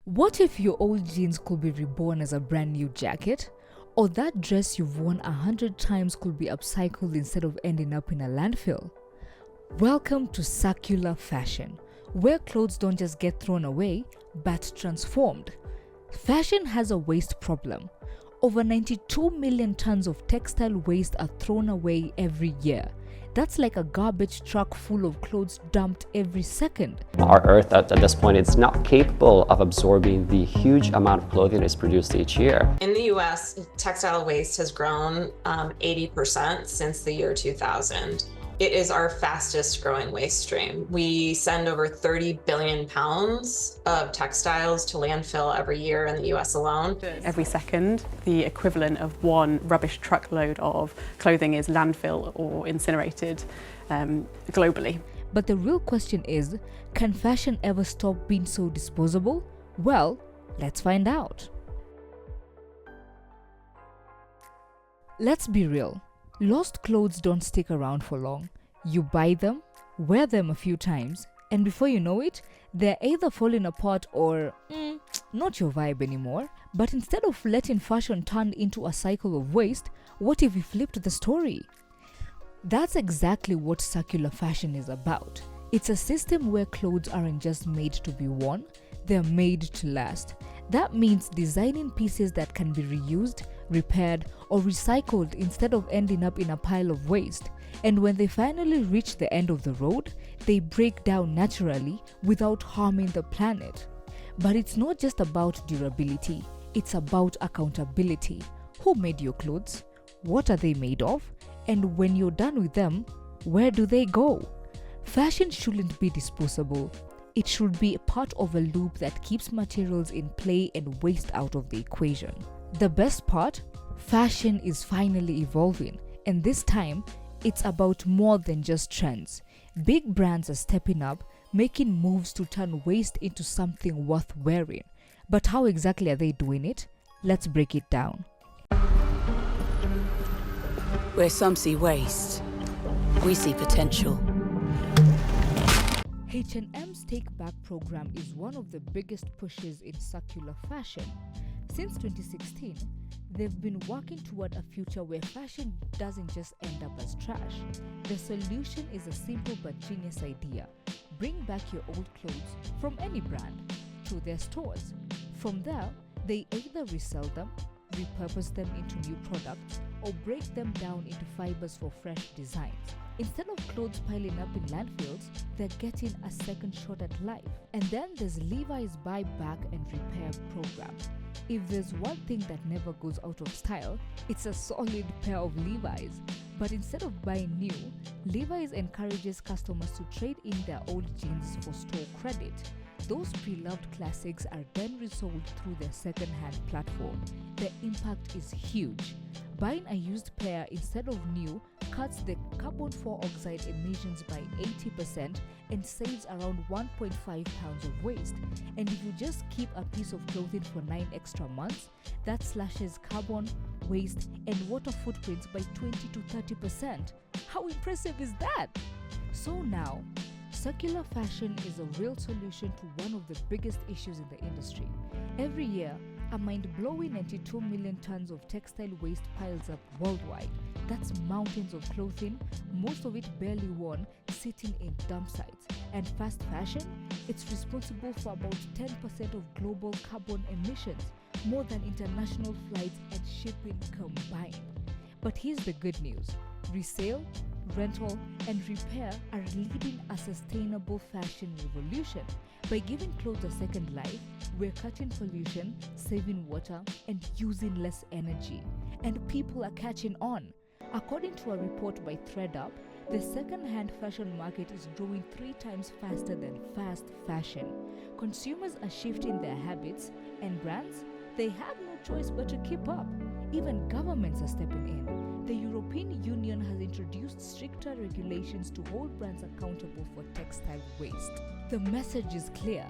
What if your old jeans could be reborn as a brand new jacket? Or that dress you've worn 100 times could be upcycled instead of ending up in a landfill? Welcome to circular fashion, where clothes don't just get thrown away, but transformed. Fashion has a waste problem. Over 92 million tons of textile waste are thrown away every year. That's like a garbage truck full of clothes dumped every second. Our Earth at this point is not capable of absorbing the huge amount of clothing that's produced each year. In the US, textile waste has grown 80% since the year 2000. It is our fastest growing waste stream. We send over 30 billion pounds of textiles to landfill every year in the US alone. Every second, the equivalent of one rubbish truckload of clothing is landfill or incinerated globally. But the real question is, can fashion ever stop being so disposable? Well, let's find out. Let's be real. Lost clothes don't stick around for long. You buy them, wear them a few times, and before you know it, they're either falling apart or not your vibe anymore. But instead of letting fashion turn into a cycle of waste, what if we flipped the story? That's exactly what circular fashion is about. It's a system where clothes aren't just made to be worn, they're made to last. That means designing pieces that can be reused, repaired, or recycled instead of ending up in a pile of waste. And when they finally reach the end of the road, they break down naturally without harming the planet. But it's not just about durability, it's about accountability. Who made your clothes? What are they made of? And when you're done with them, where do they go? Fashion shouldn't be disposable. It should be part of a loop that keeps materials in play and waste out of the equation. The best part? Fashion is finally evolving, and this time, it's about more than just trends. Big brands are stepping up, making moves to turn waste into something worth wearing. But how exactly are they doing it? Let's break it down. Where some see waste, we see potential. H&M's Take Back program is one of the biggest pushes in circular fashion. Since 2016, they've been working toward a future where fashion doesn't just end up as trash. The solution is a simple but genius idea. Bring back your old clothes from any brand to their stores. From there, they either resell them, repurpose them into new products, or break them down into fibers for fresh designs. Instead of clothes piling up in landfills, they're getting a second shot at life. And then there's Levi's Buy Back and Repair program. If there's one thing that never goes out of style, it's a solid pair of Levi's. But instead of buying new, Levi's encourages customers to trade in their old jeans for store credit. Those pre-loved classics are then resold through their second-hand platform. The impact is huge. Buying a used pair instead of new cuts the carbon dioxide emissions by 80% and saves around 1.5 pounds of waste. And if you just keep a piece of clothing for 9 extra months, that slashes carbon, waste, and water footprints by 20 to 30%. How impressive is that? So now, circular fashion is a real solution to one of the biggest issues in the industry. Every year, a mind-blowing 92 million tons of textile waste piles up worldwide. That's mountains of clothing, most of it barely worn, sitting in dump sites. And fast fashion? It's responsible for about 10% of global carbon emissions, more than international flights and shipping combined. But here's the good news. Resale, rental, and repair are leading a sustainable fashion revolution. By giving clothes a second life, we're cutting pollution, saving water, and using less energy. And people are catching on. According to a report by ThreadUp, the second-hand fashion market is growing 3 times faster than fast fashion. Consumers are shifting their habits, and brands, they have no choice but to keep up. Even governments are stepping in. The European Union has introduced stricter regulations to hold brands accountable for textile waste. The message is clear.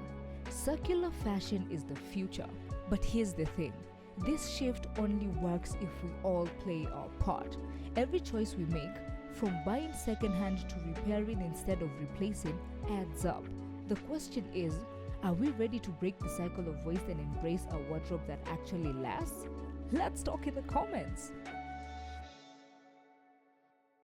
Circular fashion is the future. But here's the thing. This shift only works if we all play our part. Every choice we make, from buying secondhand to repairing instead of replacing, adds up. The question is, Are we ready to break the cycle of waste and embrace a wardrobe that actually lasts? Let's talk in the comments.